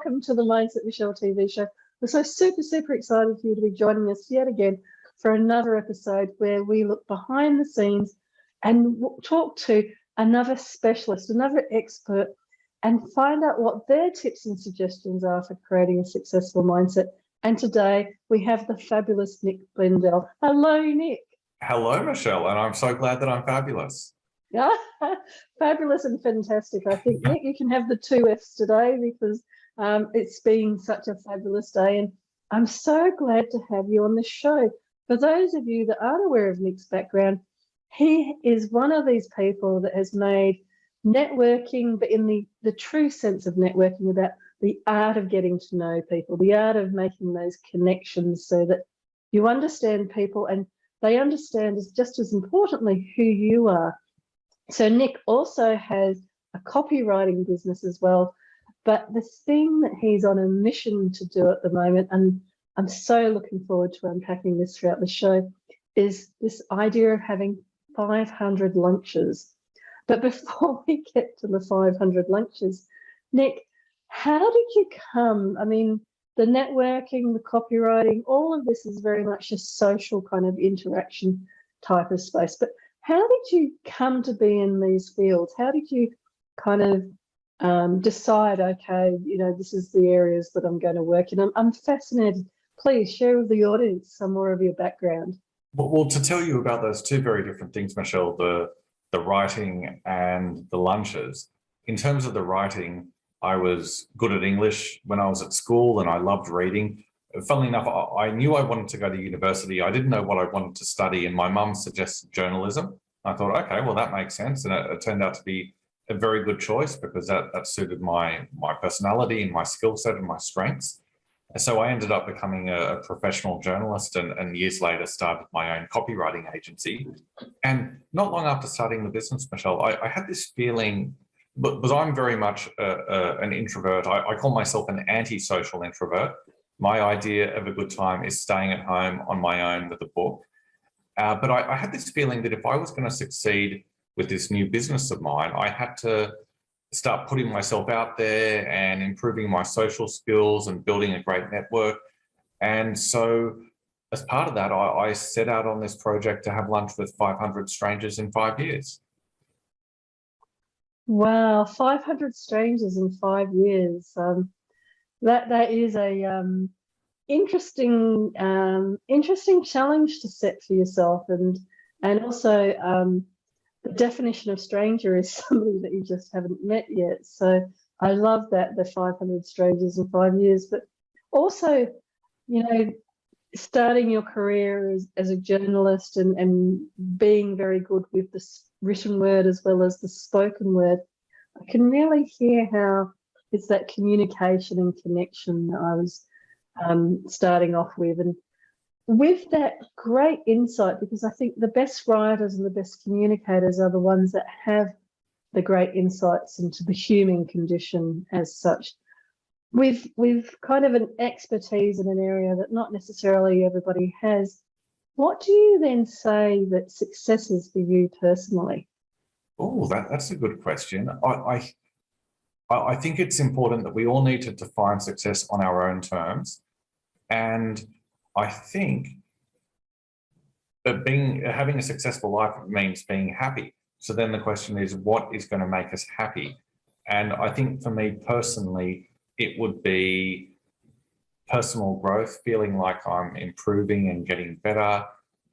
welcome to the Mindset Michele TV show. We're so super excited for you to be joining us yet again for another episode where we look behind the scenes and talk to another specialist, another expert, and find out what their tips and suggestions are for creating a successful mindset. And today we have the fabulous Nick Bendel. Hello, Nick. Hello, Michele, and I'm so glad that I'm fabulous. Yeah, fabulous and fantastic. I think, Nick, you can have the 2 Fs today because it's been such a fabulous day, and I'm so glad to have you on the show. For those of you that aren't aware of Nick's background, he is one of these people that has made networking, but in the true sense of networking, about the art of getting to know people, the art of making those connections so that you understand people and they understand just as importantly who you are. So Nick also has a copywriting business as well, but the thing that he's on a mission to do at the moment, and I'm so looking forward to unpacking this throughout the show, is this idea of having 500 lunches. But before we get to the 500 lunches, Nick, how did you come? I mean, the networking, the copywriting, all of this is very much a social kind of interaction type of space. But how did you come to be in these fields? How did you kind of decide, okay, you know, this is the areas that I'm going to work in? I'm fascinated. Please share with the audience some more of your background. Well, to tell you about those 2 very different things, Michele, the writing and the lunches. In terms of the writing, I was good at English when I was at school and I loved reading. Funnily enough, I knew I wanted to go to university. I didn't know what I wanted to study, and my mum suggested journalism. I thought, okay, well, that makes sense. And it turned out to be a very good choice because that suited my personality and my skill set and my strengths. And so I ended up becoming a professional journalist and years later started my own copywriting agency. And not long after starting the business, Michele, I had this feeling, because I'm very much an introvert. I call myself an anti-social introvert. My idea of a good time is staying at home on my own with a book. But I had this feeling that if I was going to succeed with this new business of mine, I had to start putting myself out there and improving my social skills and building a great network. And so as part of that, I set out on this project to have lunch with 500 strangers in 5 years. Wow, 500 strangers in 5 years. That is a interesting challenge to set for yourself, and also the definition of stranger is somebody that you just haven't met yet. So I love that, the 500 strangers in 5 years, but also, you know, starting your career as a journalist and being very good with the written word as well as the spoken word. I can really hear how it's that communication and connection that I was starting off with. And with that great insight, because I think the best writers and the best communicators are the ones that have the great insights into the human condition as such. With kind of an expertise in an area that not necessarily everybody has, what do you then say that success is for you personally? Oh, that's a good question. I think it's important that we all need to define success on our own terms. And I think that having a successful life means being happy. So then the question is, what is going to make us happy? And I think for me personally, it would be personal growth, feeling like I'm improving and getting better,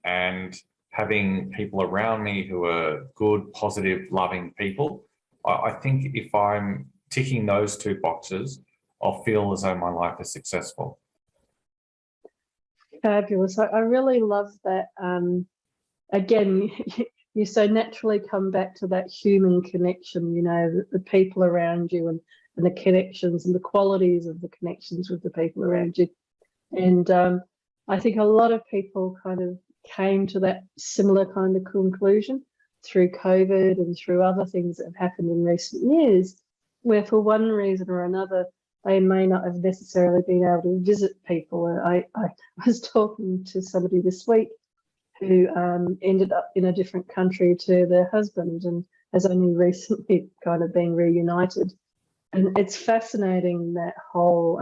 and having people around me who are good, positive, loving people. I think if I'm ticking those 2 boxes, I'll feel as though my life is successful. Fabulous. I really love that. Again, you so naturally come back to that human connection, you know, the people around you and the connections and the qualities of the connections with the people around you. And I think a lot of people kind of came to that similar kind of conclusion through COVID and through other things that have happened in recent years, where for one reason or another, they may not have necessarily been able to visit people. I was talking to somebody this week who ended up in a different country to their husband and has only recently kind of been reunited. And it's fascinating, that whole,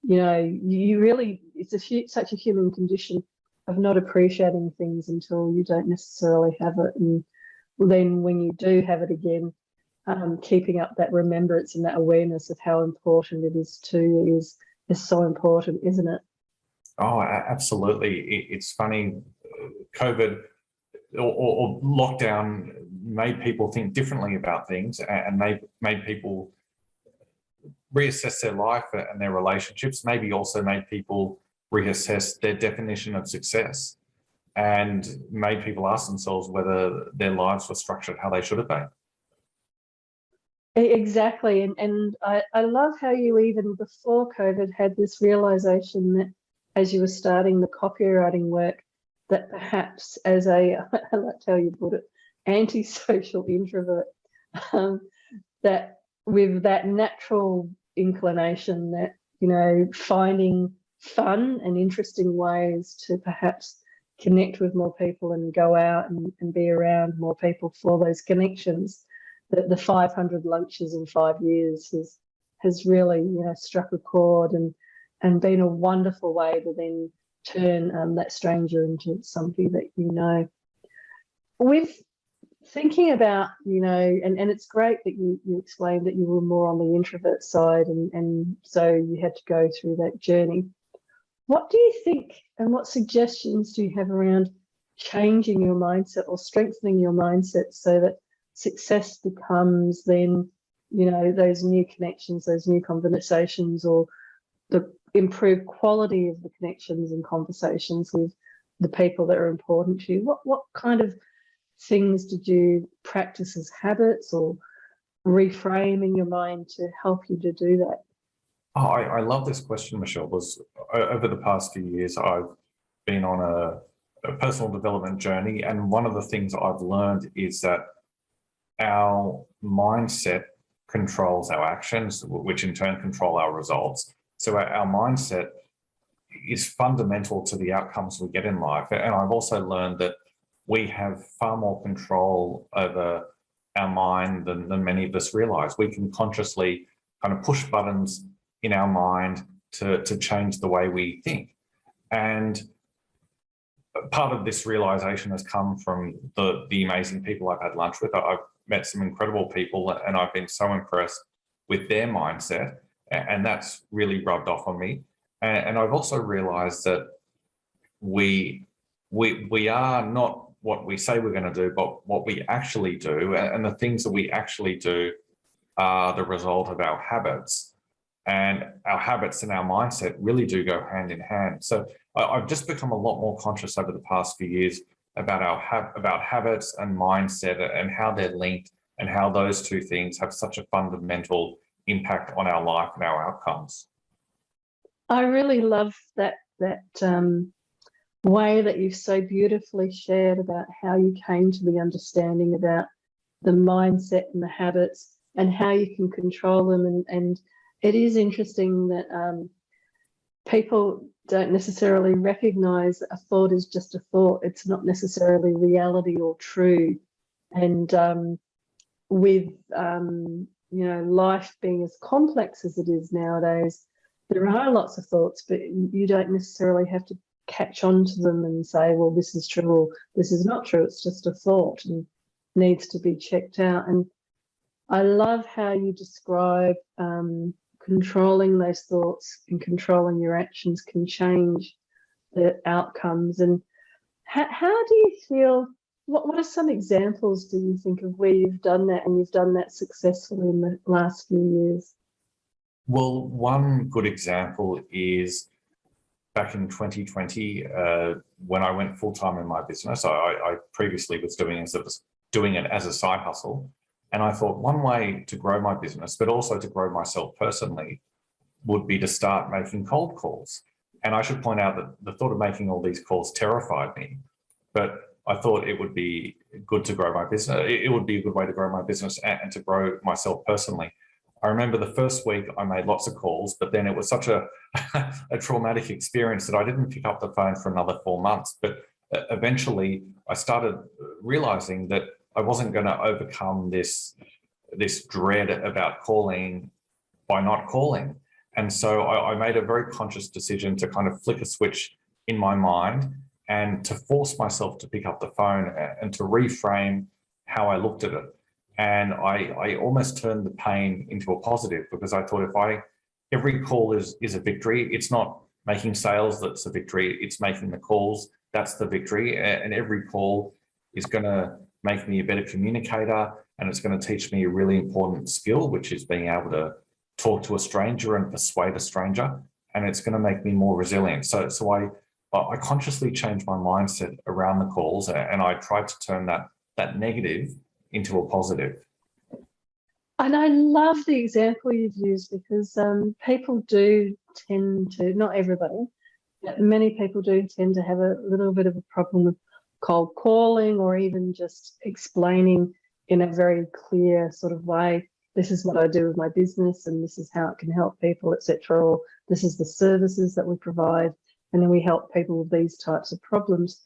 you really, it's such a human condition of not appreciating things until you don't necessarily have it. And then when you do have it again, keeping up that remembrance and that awareness of how important it is to you is so important, isn't it? Oh, absolutely. It's funny, COVID or lockdown made people think differently about things, and made people reassess their life and their relationships, maybe also made people reassess their definition of success, and made people ask themselves whether their lives were structured how they should have been. Exactly. And I love how you, even before COVID, had this realization that as you were starting the copywriting work, that perhaps as a, I like how you put it, antisocial introvert, that with that natural inclination that, finding fun and interesting ways to perhaps connect with more people and go out and be around more people for those connections, that the 500 lunches in 5 years has really, struck a chord and been a wonderful way to then turn that stranger into somebody that you know. With thinking about, and it's great that you explained that you were more on the introvert side, and so you had to go through that journey. What do you think, and what suggestions do you have around changing your mindset or strengthening your mindset so that success becomes then, those new connections, those new conversations, or the improved quality of the connections and conversations with the people that are important to you? What kind of things did you practice as habits or reframing your mind to help you to do that? Oh, I love this question, Michelle, because over the past few years, I've been on a personal development journey. And one of the things I've learned is that our mindset controls our actions, which in turn control our results. So our mindset is fundamental to the outcomes we get in life. And I've also learned that we have far more control over our mind than many of us realize. We can consciously kind of push buttons in our mind to change the way we think. And part of this realization has come from the amazing people I've had lunch with. I've met some incredible people, and I've been so impressed with their mindset, and that's really rubbed off on me. And I've also realized that we are not what we say we're going to do, but what we actually do. And the things that we actually do are the result of our habits. And our habits and our mindset really do go hand in hand. So I've just become a lot more conscious over the past few years about about habits and mindset, and how they're linked, and how those two things have such a fundamental impact on our life and our outcomes. I really love that way that you've so beautifully shared about how you came to the understanding about the mindset and the habits and how you can control them. And it is interesting that people don't necessarily recognize that a thought is just a thought. It's not necessarily reality or true. And with life being as complex as it is nowadays, there are lots of thoughts, but you don't necessarily have to catch on to them and say, well, this is true or this is not true. It's just a thought and needs to be checked out. And I love how you describe controlling those thoughts and controlling your actions can change the outcomes. And how do you feel, what are some examples, do you think, of where you've done that and you've done that successfully in the last few years? Well, one good example is back in 2020, when I went full-time in my business. I previously was doing it as a side hustle. And I thought one way to grow my business, but also to grow myself personally, would be to start making cold calls. And I should point out that the thought of making all these calls terrified me, but I thought it would be good to grow my business. It would be a good way to grow my business and to grow myself personally. I remember the first week I made lots of calls, but then it was such a traumatic experience that I didn't pick up the phone for another 4 months. But eventually I started realizing that I wasn't going to overcome this this dread about calling by not calling. And so I made a very conscious decision to kind of flick a switch in my mind and to force myself to pick up the phone and to reframe how I looked at it. And I almost turned the pain into a positive, because I thought, every call is a victory. It's not making sales that's a victory, it's making the calls that's the victory. And every call is going to make me a better communicator, and it's going to teach me a really important skill, which is being able to talk to a stranger and persuade a stranger, and it's going to make me more resilient. So I consciously changed my mindset around the calls, and I tried to turn that negative into a positive. And I love the example you've used, because people do tend to, not everybody, but many people do tend to have a little bit of a problem with cold calling, or even just explaining in a very clear sort of way, this is what I do with my business and this is how it can help people, etc. Or this is the services that we provide, and then we help people with these types of problems.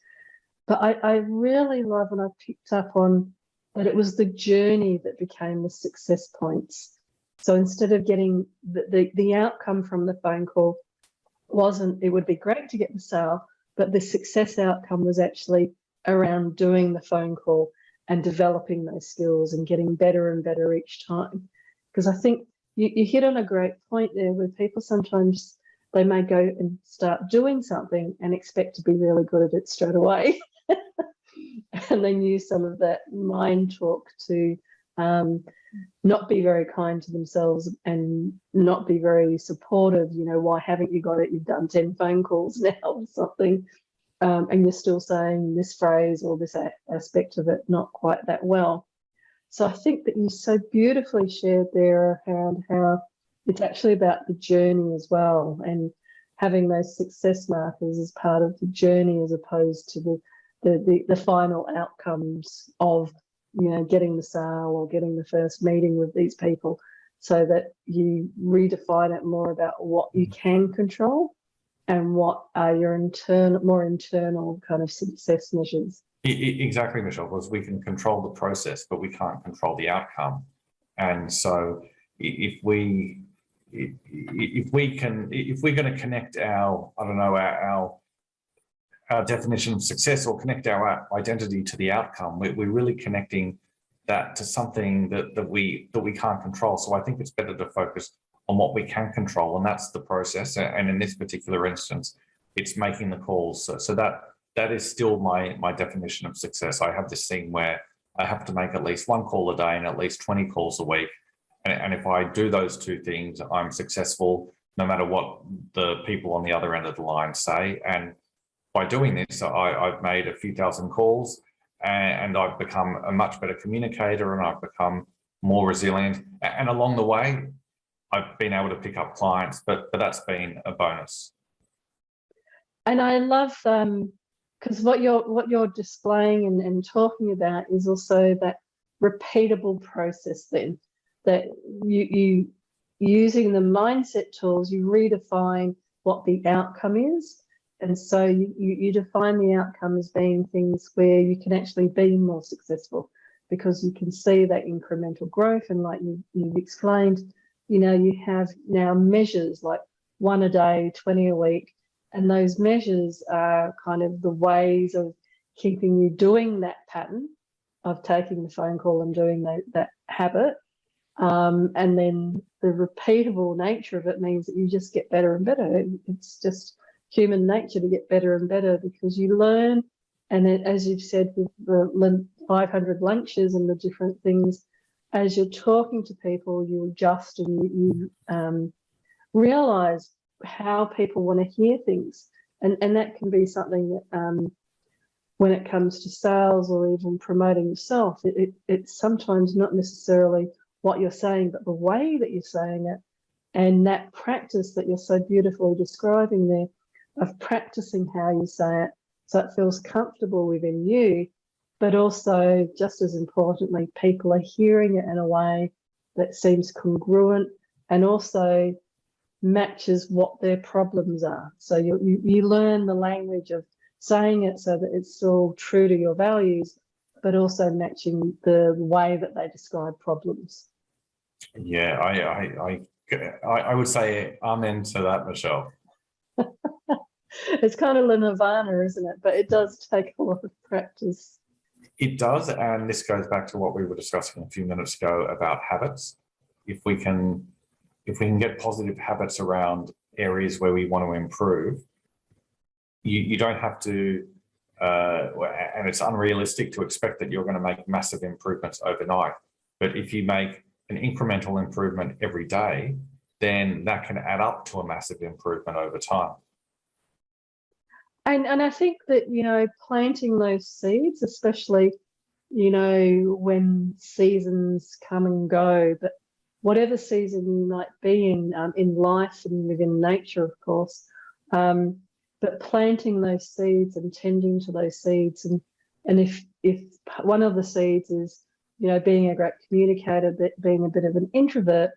But I really love, and I picked up on that it was the journey that became the success points. So instead of getting the outcome from the phone call wasn't, it would be great to get the sale, but the success outcome was actually around doing the phone call and developing those skills and getting better and better each time. Because I think you hit on a great point there, where people sometimes, they may go and start doing something and expect to be really good at it straight away. And then use some of that mind talk to not be very kind to themselves and not be very supportive. Why haven't you got it? You've done 10 phone calls now or something, and you're still saying this phrase or this aspect of it not quite that well. So I think that you so beautifully shared there around how it's actually about the journey as well, and having those success markers as part of the journey, as opposed to the final outcomes of getting the sale or getting the first meeting with these people, so that you redefine it more about what you can control and what are your more internal kind of success measures. Exactly, Michelle, because we can control the process, but we can't control the outcome. And so if we're going to connect our definition of success, or connect our identity to the outcome, we're really connecting that to something that we can't control. So I think it's better to focus on what we can control, and that's the process. And in this particular instance, it's making the calls. So that is still my definition of success. I have this thing where I have to make at least 1 call a day and at least 20 calls a week. And if I do those 2 things, I'm successful, no matter what the people on the other end of the line say. And by doing this, I've made a few thousand calls, and I've become a much better communicator, and I've become more resilient. And along the way, I've been able to pick up clients, but that's been a bonus. And I love because what you're displaying and talking about is also that repeatable process. Then that you using the mindset tools, you redefine what the outcome is. And so you define the outcome as being things where you can actually be more successful, because you can see that incremental growth. And like you've explained, you have now measures like 1 a day, 20 a week. And those measures are kind of the ways of keeping you doing that pattern of taking the phone call and doing that habit. And then the repeatable nature of it means that you just get better and better. It's just human nature to get better and better, because you learn. And then, as you've said, with the 500 lunches and the different things, as you're talking to people, you adjust and you realize how people want to hear things. And that can be something that when it comes to sales or even promoting yourself, it's sometimes not necessarily what you're saying, but the way that you're saying it. And that practice that you're so beautifully describing there, of practicing how you say it so it feels comfortable within you, but also, just as importantly, people are hearing it in a way that seems congruent and also matches what their problems are. So you learn the language of saying it so that it's still true to your values, but also matching the way that they describe problems. Yeah, I would say amen to that, Michelle. It's kind of the nirvana, isn't it? But it does take a lot of practice. It does, and this goes back to what we were discussing a few minutes ago about habits. If we can get positive habits around areas where we want to improve, you don't have to, and it's unrealistic to expect that you're going to make massive improvements overnight. But if you make an incremental improvement every day, then that can add up to a massive improvement over time. And I think that, planting those seeds, especially, when seasons come and go, but whatever season you might be in life and within nature, of course, but planting those seeds and tending to those seeds, and if one of the seeds is, being a great communicator, but being a bit of an introvert,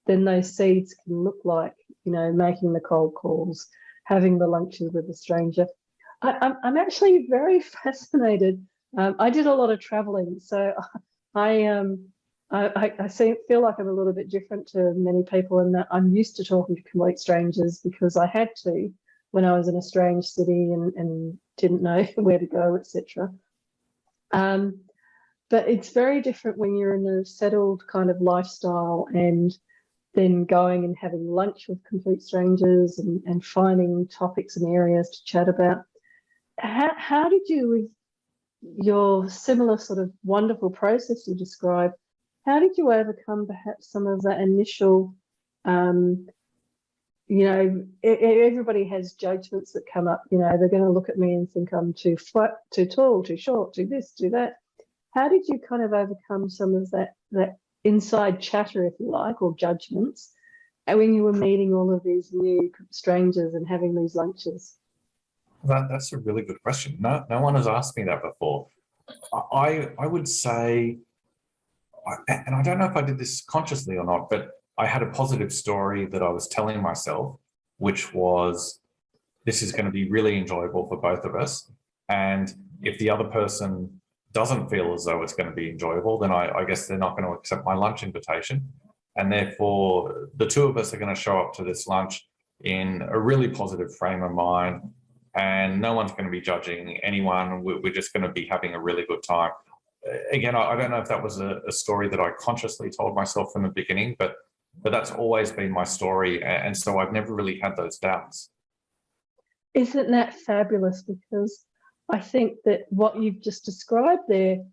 then those seeds can look like, making the cold calls, having the lunches with a stranger. I'm actually very fascinated. I did a lot of traveling, so I feel like I'm a little bit different to many people in that I'm used to talking to complete strangers because I had to when I was in a strange city and didn't know where to go, etc. But it's very different when you're in a settled kind of lifestyle and then going and having lunch with complete strangers and finding topics and areas to chat about. How did you, with your similar sort of wonderful process you described, how did you overcome perhaps some of that initial, everybody has judgments that come up, they're going to look at me and think I'm too flat, too tall, too short, too this, too that. How did you kind of overcome some of that inside chatter, if you like, or judgments, when you were meeting all of these new strangers and having these lunches? That's a really good question. No one has asked me that before. I would say, and I don't know if I did this consciously or not, but I had a positive story that I was telling myself, which was, this is going to be really enjoyable for both of us. And if the other person doesn't feel as though it's going to be enjoyable, then I guess they're not going to accept my lunch invitation. And therefore, the two of us are going to show up to this lunch in a really positive frame of mind, and no one's going to be judging anyone. We're just going to be having a really good time. Again, I don't know if that was a story that I consciously told myself from the beginning, but that's always been my story. And so I've never really had those doubts. Isn't that fabulous? Because I think that what you've just described there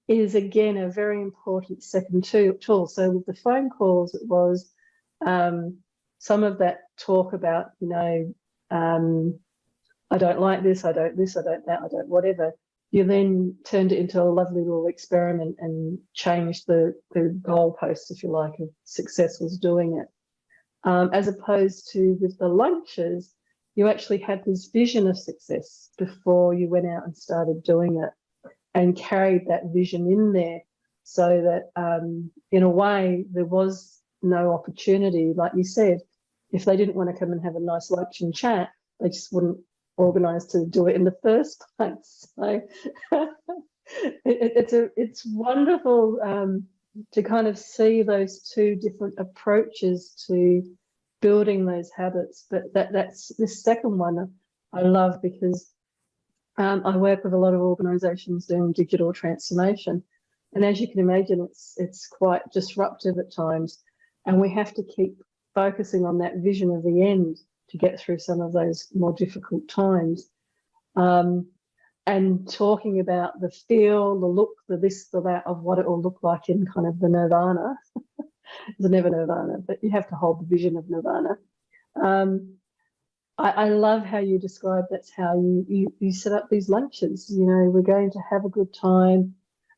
is, again, a very important second tool. So with the phone calls, it was some of that talk about, I don't like this, I don't that, I don't whatever. You then turned it into a lovely little experiment and changed the goalposts, if you like, of success was doing it. As opposed to with the lunches, you actually had this vision of success before you went out and started doing it, and carried that vision in there, so that in a way there was no opportunity. Like you said, if they didn't want to come and have a nice lunch and chat, they just wouldn't organise to do it in the first place. So it's wonderful to kind of see those two different approaches to building those habits. But that's this second one I love, because I work with a lot of organisations doing digital transformation, and as you can imagine, it's quite disruptive at times, and we have to keep focusing on that vision of the end to get through some of those more difficult times, and talking about the feel, the look, the this, the that of what it will look like in kind of the nirvana. It's never nirvana, but you have to hold the vision of nirvana. I love how you describe that's how you set up these lunches. We're going to have a good time,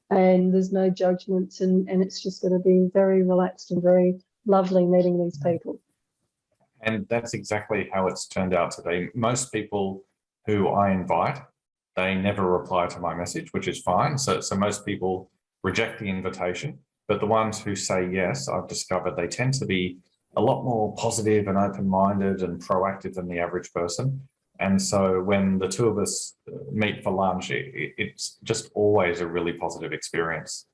and there's no judgments, and it's just going to be very relaxed and very lovely meeting these people. And that's exactly how it's turned out today. Most people who I invite, they never reply to my message, which is fine. So most people reject the invitation, but the ones who say yes, I've discovered they tend to be a lot more positive and open-minded and proactive than the average person. And so when the two of us meet for lunch, it's just always a really positive experience.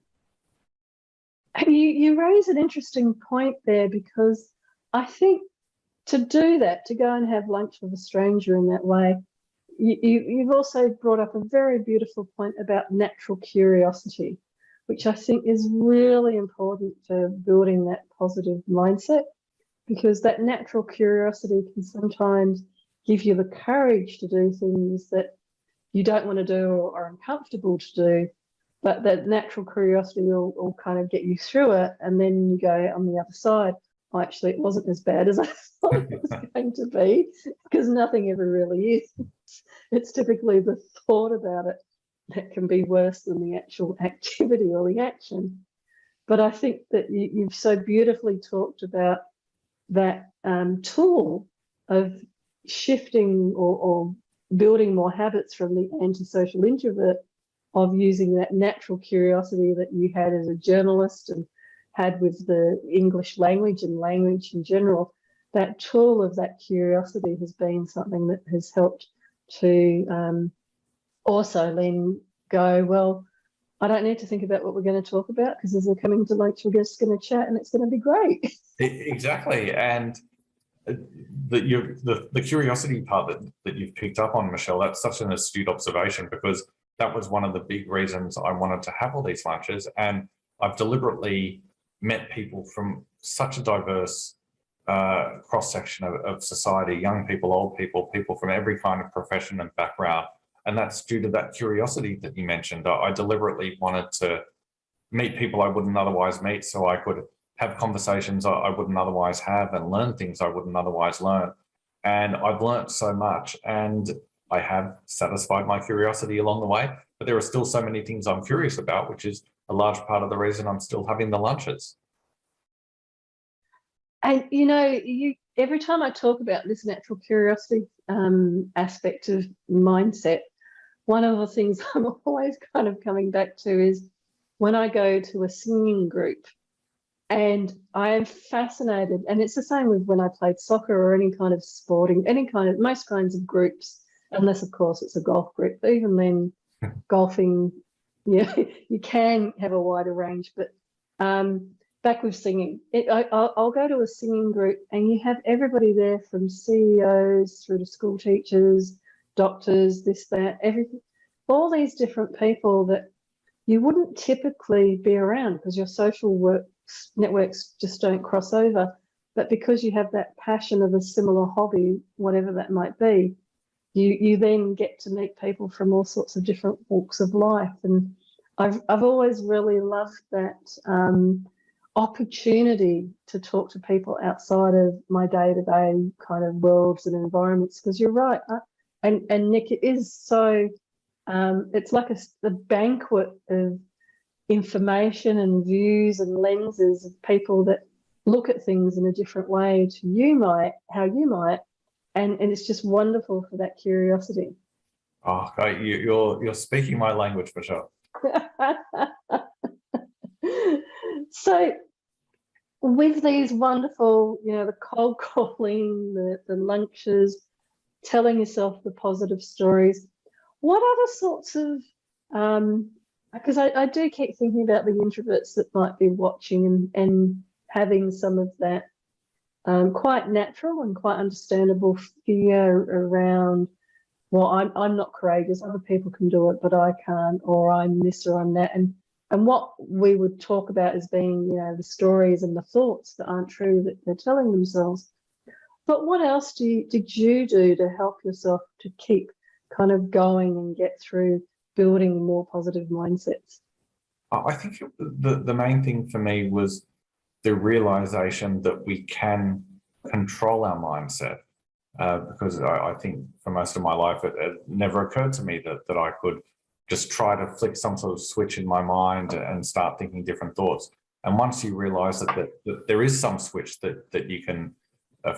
You raise an interesting point there, because I think to do that, to go and have lunch with a stranger in that way, you've also brought up a very beautiful point about natural curiosity, which I think is really important for building that positive mindset, because that natural curiosity can sometimes give you the courage to do things that you don't want to do or are uncomfortable to do, but that natural curiosity will kind of get you through it, and then you go on the other side, oh, actually it wasn't as bad as I thought it was going to be, because nothing ever really is. It's typically the thought about it that can be worse than the actual activity or the action. But I think that you've so beautifully talked about that tool of shifting or building more habits from the antisocial introvert, of using that natural curiosity that you had as a journalist and had with the English language and language in general. That tool of that curiosity has been something that has helped to also then go, well, I don't need to think about what we're going to talk about, because as we're coming to lunch, we're just going to chat and it's going to be great. Exactly. And the curiosity part that you've picked up on, Michele, that's such an astute observation, because that was one of the big reasons I wanted to have all these lunches. And I've deliberately met people from such a diverse cross-section of society, young people, old people, people from every kind of profession and background. And that's due to that curiosity that you mentioned. I deliberately wanted to meet people I wouldn't otherwise meet, so I could have conversations I wouldn't otherwise have, and learn things I wouldn't otherwise learn. And I've learned so much, and I have satisfied my curiosity along the way, but there are still so many things I'm curious about, which is a large part of the reason I'm still having the lunches. And every time I talk about this natural curiosity aspect of mindset, one of the things I'm always kind of coming back to is when I go to a singing group, and I am fascinated, and it's the same with when I played soccer or any kind of sporting, most kinds of groups, unless of course it's a golf group. But even then, golfing, you can have a wider range. But back with singing, I'll go to a singing group, and you have everybody there from CEOs through to school teachers, doctors, this, that, everything, all these different people that you wouldn't typically be around, because your social networks just don't cross over. But because you have that passion of a similar hobby, whatever that might be, you then get to meet people from all sorts of different walks of life. And I've always really loved that opportunity to talk to people outside of my day-to-day kind of worlds and environments, because you're right. And Nick, it is so, it's like a banquet of information and views and lenses of people that look at things in a different way to how you might, and it's just wonderful for that curiosity. Oh, God, you're speaking my language, Michele. So with these wonderful, the cold calling, the lunches, telling yourself the positive stories, what other sorts of because I do keep thinking about the introverts that might be watching and having some of that quite natural and quite understandable fear around, well, I'm not courageous, other people can do it, but I can't, or I'm this or I'm that. And what we would talk about as being, the stories and the thoughts that aren't true that they're telling themselves. But what else did you do to help yourself to keep kind of going and get through building more positive mindsets? I think the main thing for me was the realization that we can control our mindset. Because I think for most of my life, it never occurred to me that I could just try to flick some sort of switch in my mind and start thinking different thoughts. And once you realize that there is some switch that you can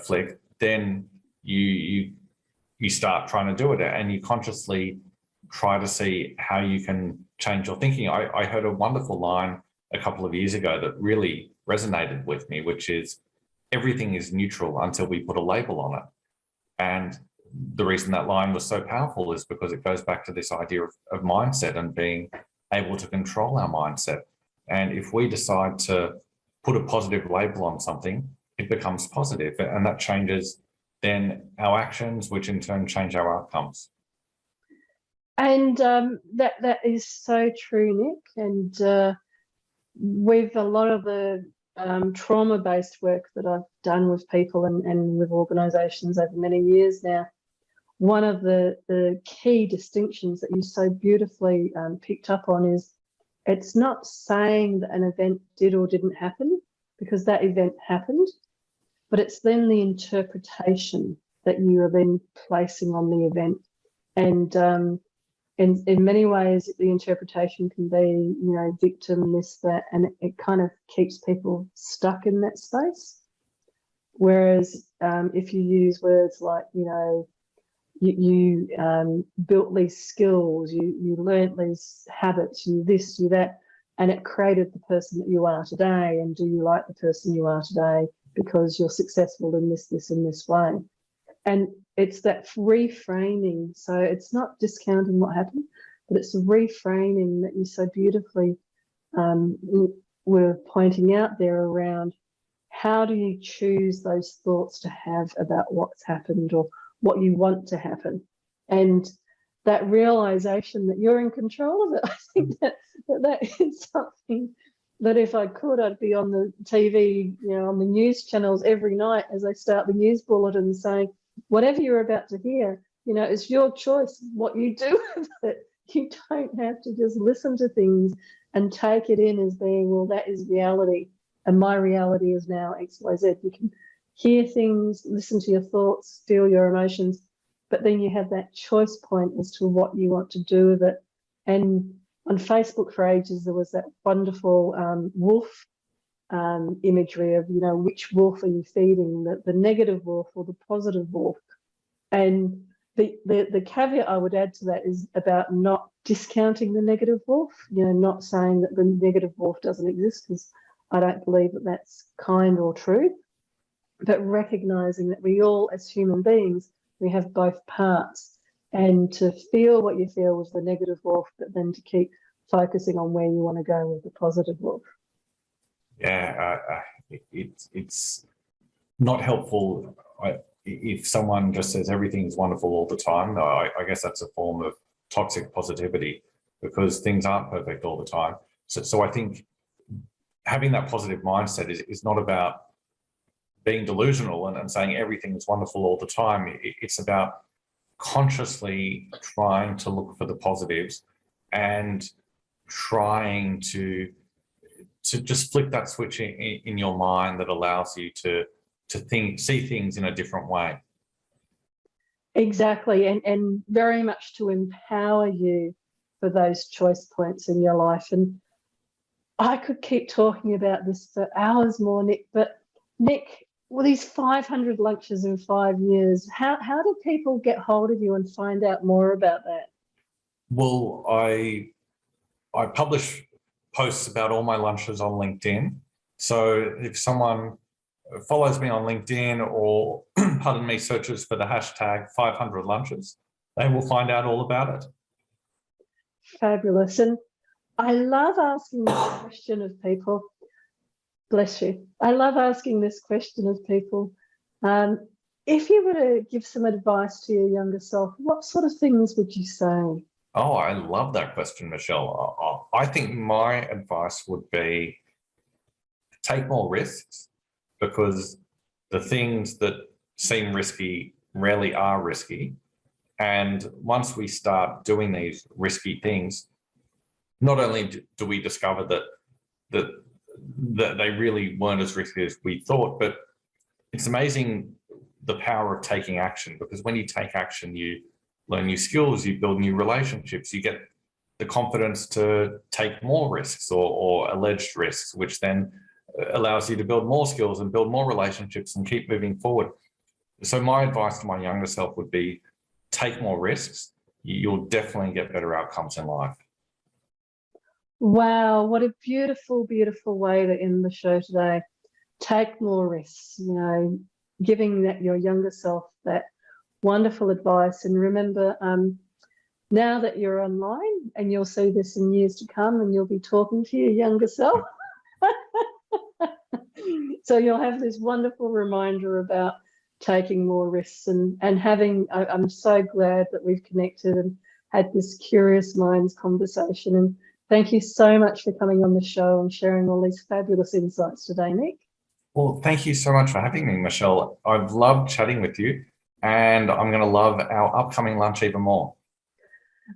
flick, then you start trying to do it, and you consciously try to see how you can change your thinking. I heard a wonderful line a couple of years ago that really resonated with me, which is, everything is neutral until we put a label on it. And the reason that line was so powerful is because it goes back to this idea of mindset and being able to control our mindset. And if we decide to put a positive label on something, it becomes positive, and that changes then our actions, which in turn change our outcomes. And that is so true, Nick. And with a lot of the trauma-based work that I've done with people and with organisations over many years now, one of the key distinctions that you so beautifully picked up on is it's not saying that an event did or didn't happen, because that event happened, but it's then the interpretation that you are then placing on the event. And in many ways, the interpretation can be, victim, this, that, and it kind of keeps people stuck in that space. Whereas if you use words like, you built these skills, you learnt these habits, you this, you that, and it created the person that you are today. And do you like the person you are today because you're successful in this, and this way? And it's that reframing. So it's not discounting what happened, but it's the reframing that you so beautifully were pointing out there around how do you choose those thoughts to have about what's happened or what you want to happen. And that realization that you're in control of it, I think that is something that if I could, I'd be on the TV, on the news channels every night as I start the news bulletin saying, whatever you're about to hear, it's your choice what you do with it. You don't have to just listen to things and take it in as being, well, that is reality. And my reality is now X, Y, Z. You can hear things, listen to your thoughts, feel your emotions, but then you have that choice point as to what you want to do with it. And on Facebook for ages, there was that wonderful wolf imagery of, which wolf are you feeding, the negative wolf or the positive wolf? And the caveat I would add to that is about not discounting the negative wolf, not saying that the negative wolf doesn't exist, because I don't believe that that's kind or true, but recognizing that we all, as human beings, we have both parts, and to feel what you feel with the negative wolf, but then to keep focusing on where you want to go with the positive wolf. Yeah, it's not helpful if someone just says everything's wonderful all the time. I guess that's a form of toxic positivity, because things aren't perfect all the time. So I think having that positive mindset is not about being delusional and saying everything's wonderful all the time. It's about consciously trying to look for the positives and trying to just flick that switch in your mind that allows you to see things in a different way. Exactly, and very much to empower you for those choice points in your life. And I could keep talking about this for hours more, Nick, but Nick, well, these 500 lunches in 5 years, how do people get hold of you and find out more about that? Well, I publish posts about all my lunches on LinkedIn. So if someone follows me on LinkedIn or, pardon me, searches for the hashtag 500 lunches, they will find out all about it. Fabulous. And I love asking this question of people. Bless you. I love asking this question of people. If you were to give some advice to your younger self, what sort of things would you say? Oh, I love that question, Michelle. I think my advice would be take more risks, because the things that seem risky rarely are risky. And once we start doing these risky things, not only do we discover that they really weren't as risky as we thought, but it's amazing the power of taking action, because when you take action, you learn new skills, you build new relationships, you get the confidence to take more risks or alleged risks, which then allows you to build more skills and build more relationships and keep moving forward. So my advice to my younger self would be take more risks. You'll definitely get better outcomes in life. Wow, what a beautiful, beautiful way to end the show today. Take more risks, giving that your younger self that wonderful advice. And remember, now that you're online, and you'll see this in years to come, and you'll be talking to your younger self. So you'll have this wonderful reminder about taking more risks and having, I'm so glad that we've connected and had this Curious Minds conversation. And thank you so much for coming on the show and sharing all these fabulous insights today, Nick. Well, thank you so much for having me, Michele. I've loved chatting with you, and I'm going to love our upcoming lunch even more.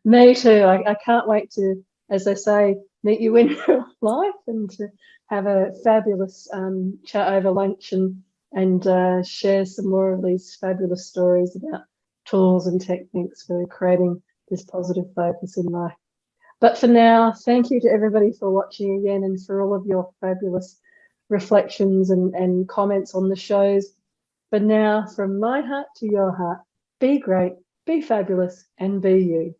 Me too. I can't wait to, as they say, meet you in real life and to have a fabulous chat over lunch and share some more of these fabulous stories about tools and techniques for creating this positive focus in life. But for now, thank you to everybody for watching again and for all of your fabulous reflections and comments on the shows. But now, from my heart to your heart, be great, be fabulous, and be you.